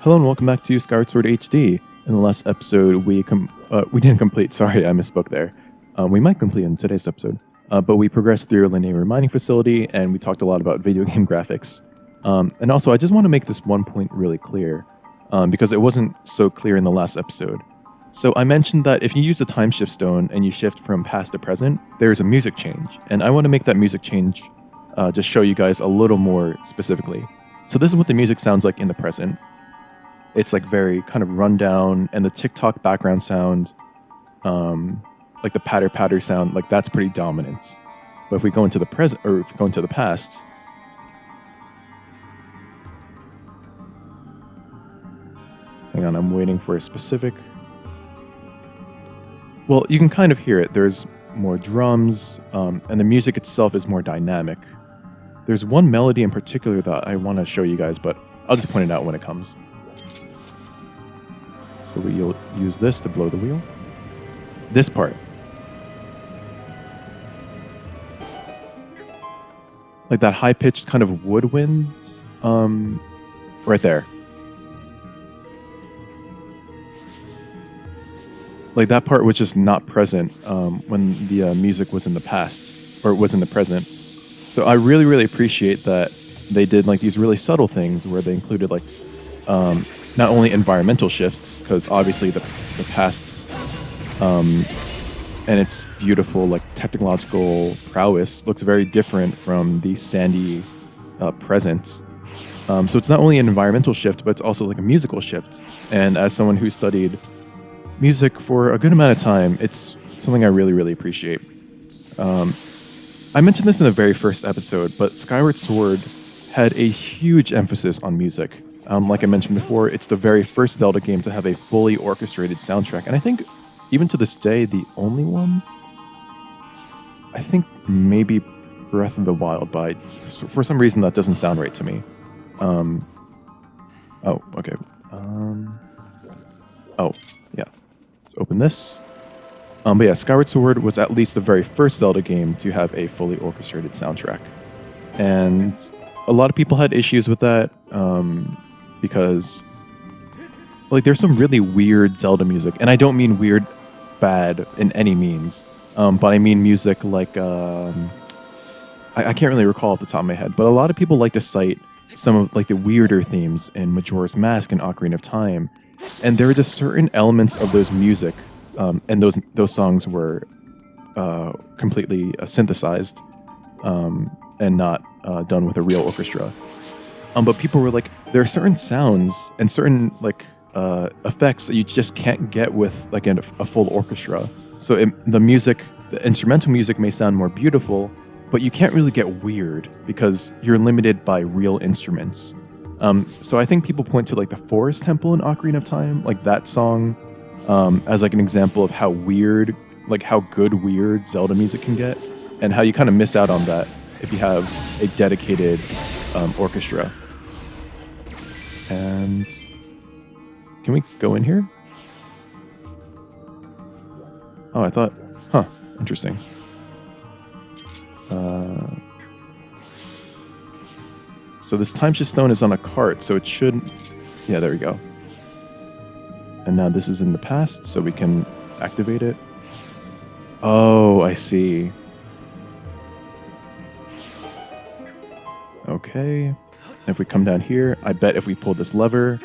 Hello and welcome back to Skyward Sword HD. In the last episode, we didn't complete. Sorry, I misspoke there. We might complete in today's episode, but we progressed through Lanayru Mining Facility, and we talked a lot about video game graphics. And also, I just want to make this one point really clear, because it wasn't so clear in the last episode. So I mentioned that if you use a time shift stone and you shift from past to present, there's a music change, and I want to make that music change just show you guys a little more specifically. So this is what the music sounds like in the present. It's like very kind of run down, and the TikTok background sound, like the patter patter sound, like that's pretty dominant. But if we go into the present, or if we go into the past, hang on, I'm waiting for a specific. Well, you can kind of hear it. There's more drums, and the music itself is more dynamic. There's one melody in particular that I want to show you guys, but I'll just point it out when it comes. So we'll use this to blow the wheel. This part. Like that high-pitched kind of woodwind, right there. Like that part was just not present when the music was in the past, or was in the present. So I really, really appreciate that they did like these really subtle things where they included like not only environmental shifts, because obviously the past and its beautiful like technological prowess looks very different from the sandy present. So it's not only an environmental shift, but it's also like a musical shift. And as someone who studied music for a good amount of time, it's something I really, really appreciate. I mentioned this in the very first episode, but Skyward Sword had a huge emphasis on music. Like I mentioned before, it's the very first Zelda game to have a fully orchestrated soundtrack. And I think, even to this day, the only one, I think maybe Breath of the Wild, but for some reason that doesn't sound right to me. Oh, okay. Oh, yeah. Let's open this. But yeah, Skyward Sword was at least the very first Zelda game to have a fully orchestrated soundtrack. And a lot of people had issues with that, because like there's some really weird Zelda music, and I don't mean weird bad in any means, but I mean music like I can't really recall off the top of my head, but a lot of people like to cite some of like the weirder themes in Majora's Mask and Ocarina of Time, and there are just certain elements of those music, and those songs were completely synthesized and not done with a real orchestra. But people were like, there are certain sounds and certain like effects that you just can't get with like a full orchestra. So the instrumental music may sound more beautiful, but you can't really get weird because you're limited by real instruments. So I think people point to like the Forest Temple in Ocarina of Time, like that song, as like an example of how weird, like how good weird Zelda music can get, and how you kind of miss out on that if you have a dedicated orchestra. And can we go in here? Oh, I thought, interesting. So this time shift stone is on a cart, so it should, yeah, there we go. And now this is in the past, so we can activate it. Oh, I see. Okay. If we come down here, I bet if we pull this lever...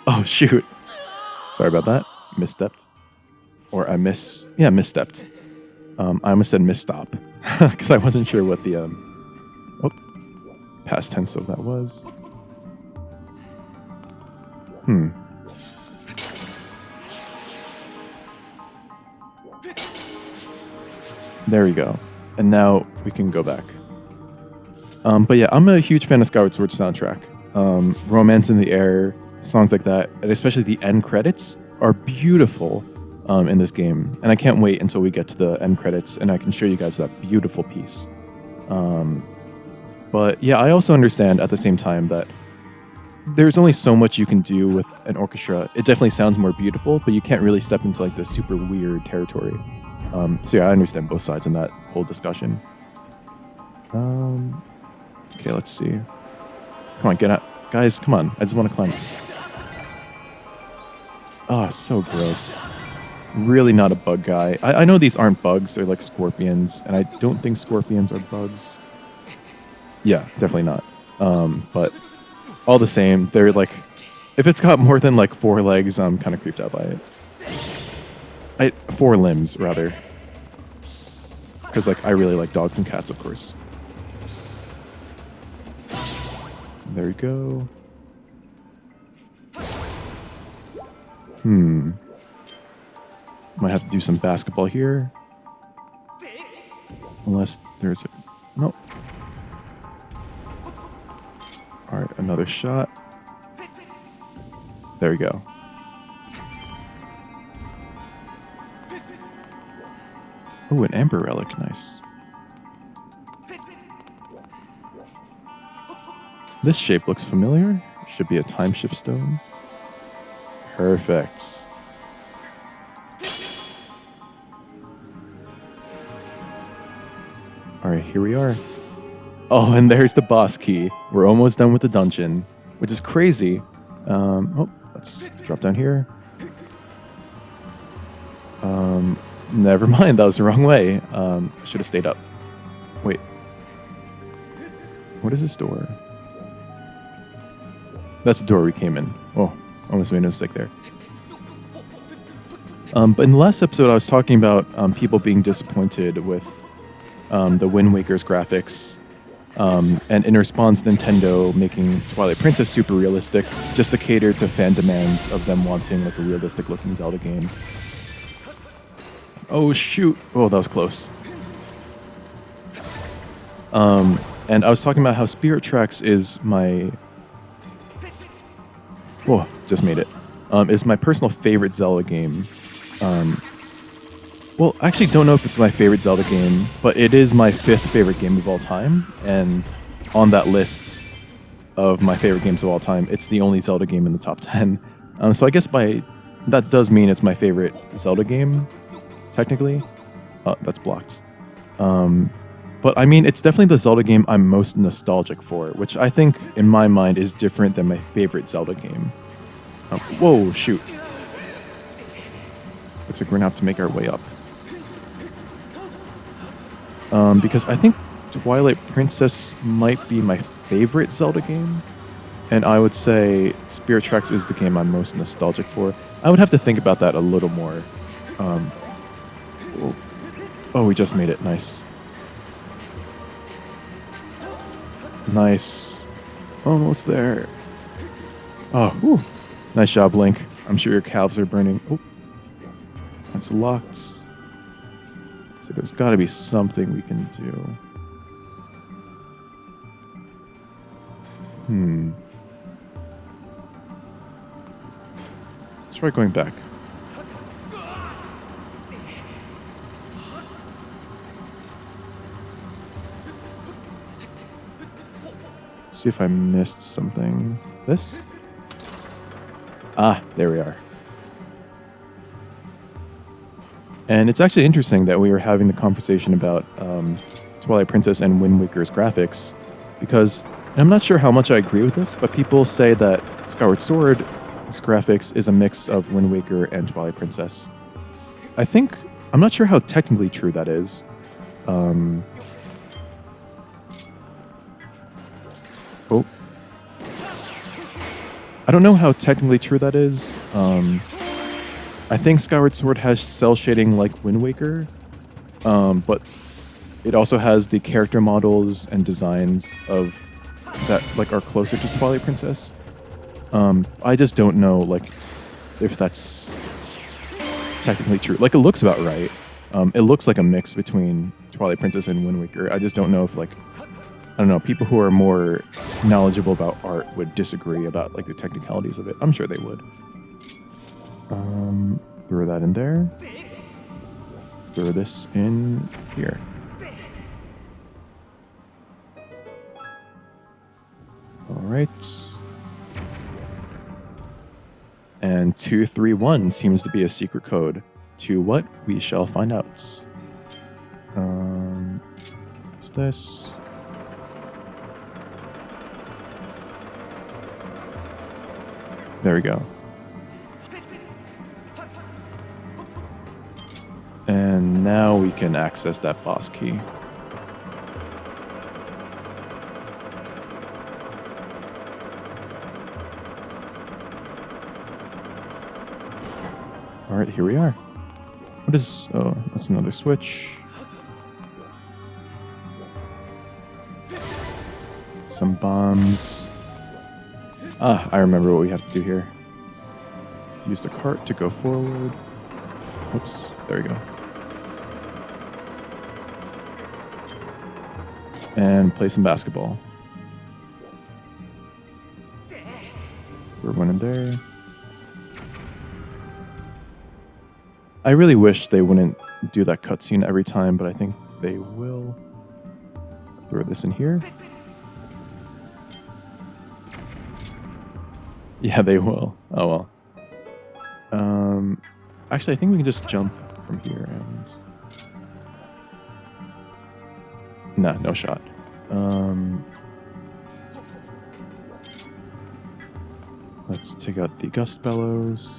Oh, shoot. Sorry about that. Misstepped. Or misstepped. I almost said misstop. Because I wasn't sure what the... past tense of that was. There we go. And now we can go back. But yeah, I'm a huge fan of Skyward Sword's soundtrack. Romance in the Air, songs like that, and especially the end credits are beautiful in this game. And I can't wait until we get to the end credits and I can show you guys that beautiful piece. But yeah, I also understand at the same time that there's only so much you can do with an orchestra. It definitely sounds more beautiful, but you can't really step into like the super weird territory. So yeah, I understand both sides in that whole discussion. Okay, let's see. Come on, get out. Guys, come on. I just want to climb. Oh, so gross. Really not a bug guy. I know these aren't bugs. They're like scorpions, and I don't think scorpions are bugs. Yeah, definitely not. But all the same, they're like, if it's got more than like 4 legs, I'm kind of creeped out by it. 4 limbs, rather. Because like I really like dogs and cats, of course. There we go. Might have to do some basketball here. Unless there's a... Nope. Alright, another shot. There we go. Oh, an amber relic. Nice. This shape looks familiar. Should be a time shift stone. Perfect. Alright, here we are. Oh, and there's the boss key. We're almost done with the dungeon, which is crazy. Oh, let's drop down here. Never mind, that was the wrong way. I should have stayed up. Wait. What is this door? That's the door we came in. Oh, almost made a mistake there. But in the last episode, I was talking about people being disappointed with the Wind Waker's graphics. And in response, Nintendo making Twilight Princess super realistic, just to cater to fan demands of them wanting like a realistic looking Zelda game. Oh shoot! Oh, that was close. And I was talking about how Spirit Tracks is my... Oh, just made it. Is my personal favorite Zelda game. Well, I actually don't know if it's my favorite Zelda game, but it is my 5th favorite game of all time. And on that list of my favorite games of all time, it's the only Zelda game in the top 10. So I guess that does mean it's my favorite Zelda game, technically. That's blocked. But I mean, it's definitely the Zelda game I'm most nostalgic for, which I think, in my mind, is different than my favorite Zelda game. Whoa, shoot. Looks like we're gonna have to make our way up. Because I think Twilight Princess might be my favorite Zelda game, and I would say Spirit Tracks is the game I'm most nostalgic for. I would have to think about that a little more. Oh, we just made it. Nice. Nice. Almost there. Oh, whew. Nice job, Link. I'm sure your calves are burning. Oh, that's locked. So there's got to be something we can do. Let's try going back. See if I missed something. This? Ah, there we are. And it's actually interesting that we were having the conversation about Twilight Princess and Wind Waker's graphics, because, and I'm not sure how much I agree with this, but people say that Skyward Sword's graphics is a mix of Wind Waker and Twilight Princess. I'm not sure how technically true that is. I don't know how technically true that is. I think Skyward Sword has cell shading like Wind Waker, but it also has the character models and designs of that like are closer to Twilight Princess. I just don't know like if that's technically true. Like it looks about right. It looks like a mix between Twilight Princess and Wind Waker. I just don't know if like people who are more knowledgeable about art would disagree about like the technicalities of it. I'm sure they would. Throw that in there. Throw this in here. All right. And 231 seems to be a secret code. To what? We shall find out. What's this? There we go. now we can access that boss key. All right, here we are. What is... Oh, that's another switch. Some bombs. Ah, I remember what we have to do here. Use the cart to go forward. Oops, there we go. And play some basketball. We're running there. I really wish they wouldn't do that cutscene every time, but I think they will. Throw this in here. Yeah, they will. Oh well. Actually, I think we can just jump from here and... Nah, no shot. Let's take out the gust bellows.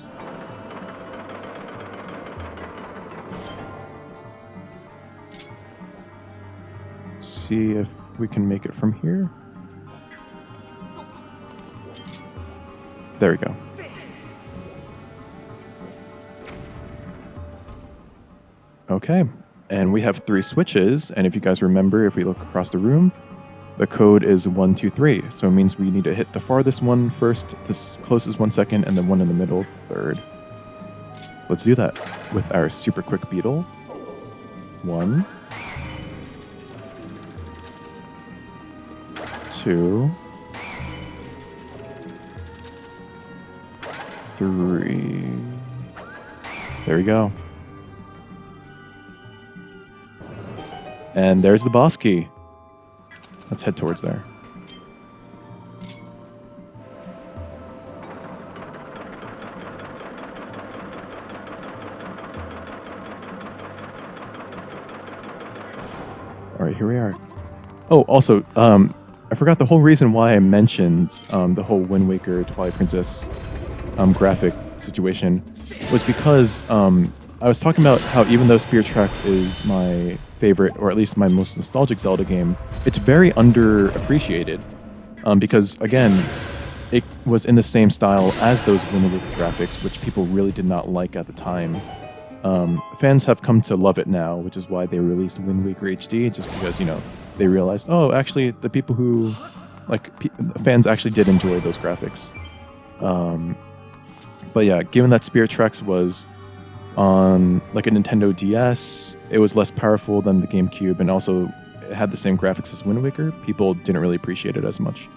See if we can make it from here. There we go. Okay, and we have 3 switches, and if you guys remember, if we look across the room, the code is 1, 2, 3. So it means we need to hit the farthest one first, the closest one second, and the one in the middle third. So let's do that with our super quick beetle. 1, 2, 3. There we go. And there's the boss key. Let's head towards there. All right, here we are. Oh, also, I forgot the whole reason why I mentioned the whole Wind Waker Twilight Princess graphic situation was because I was talking about how even though Spirit Tracks is my favorite, or at least my most nostalgic Zelda game, it's very underappreciated because, again, it was in the same style as those Wind Waker graphics, which people really did not like at the time. Fans have come to love it now, which is why they released Wind Waker HD, just because, you know, they realized, oh, actually, the people who, like, fans actually did enjoy those graphics. But yeah, given that Spirit Tracks was on like a Nintendo DS, it was less powerful than the GameCube, and also it had the same graphics as Wind Waker. People didn't really appreciate it as much.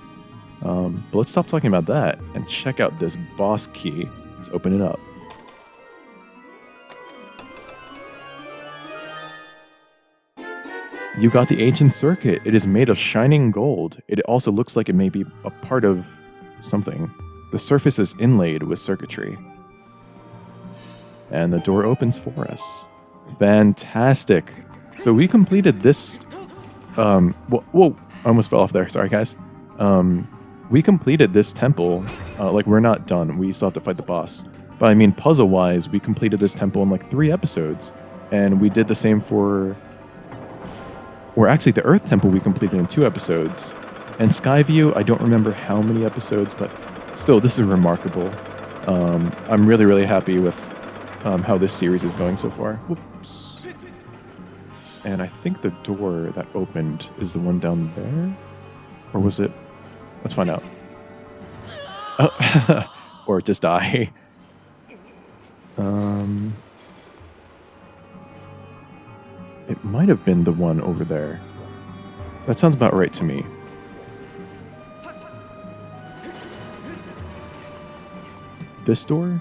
But let's stop talking about that and check out this boss key. Let's open it up. You got the ancient circuit. It is made of shining gold. It also looks like it may be a part of something. The surface is inlaid with circuitry. And the door opens for us. Fantastic. So we completed this... whoa, I almost fell off there. Sorry, guys. We completed this temple. Like, we're not done. We still have to fight the boss. But I mean, puzzle-wise, we completed this temple in like 3 episodes. And we did the same for... Or actually, the Earth Temple we completed in 2 episodes. And Skyview, I don't remember how many episodes, but still, this is remarkable. I'm really, really happy with how this series is going so far. Whoops. And I think the door that opened is the one down there? Or was it? Let's find out. Oh. Or just die. It might have been the one over there. That sounds about right to me. This door?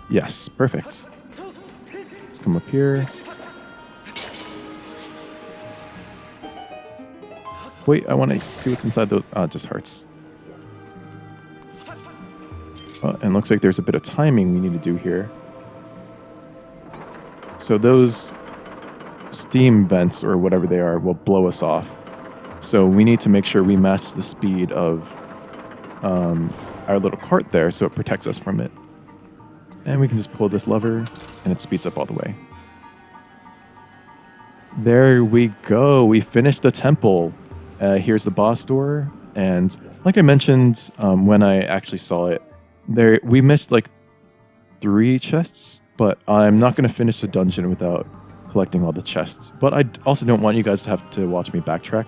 Yes, perfect. Let's come up here. Wait, I want to see what's inside those. Just hearts. And looks like there's a bit of timing we need to do here. So those steam vents, or whatever they are, will blow us off. So we need to make sure we match the speed of our little cart there so it protects us from it. And we can just pull this lever, and it speeds up all the way. There we go. We finished the temple. Here's the boss door. And like I mentioned when I actually saw it, we missed like 3 chests, but I'm not going to finish the dungeon without collecting all the chests. But I also don't want you guys to have to watch me backtrack,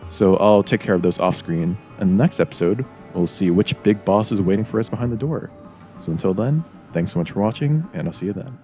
so I'll take care of those off screen. And the next episode, we'll see which big boss is waiting for us behind the door. So until then, thanks so much for watching, and I'll see you then.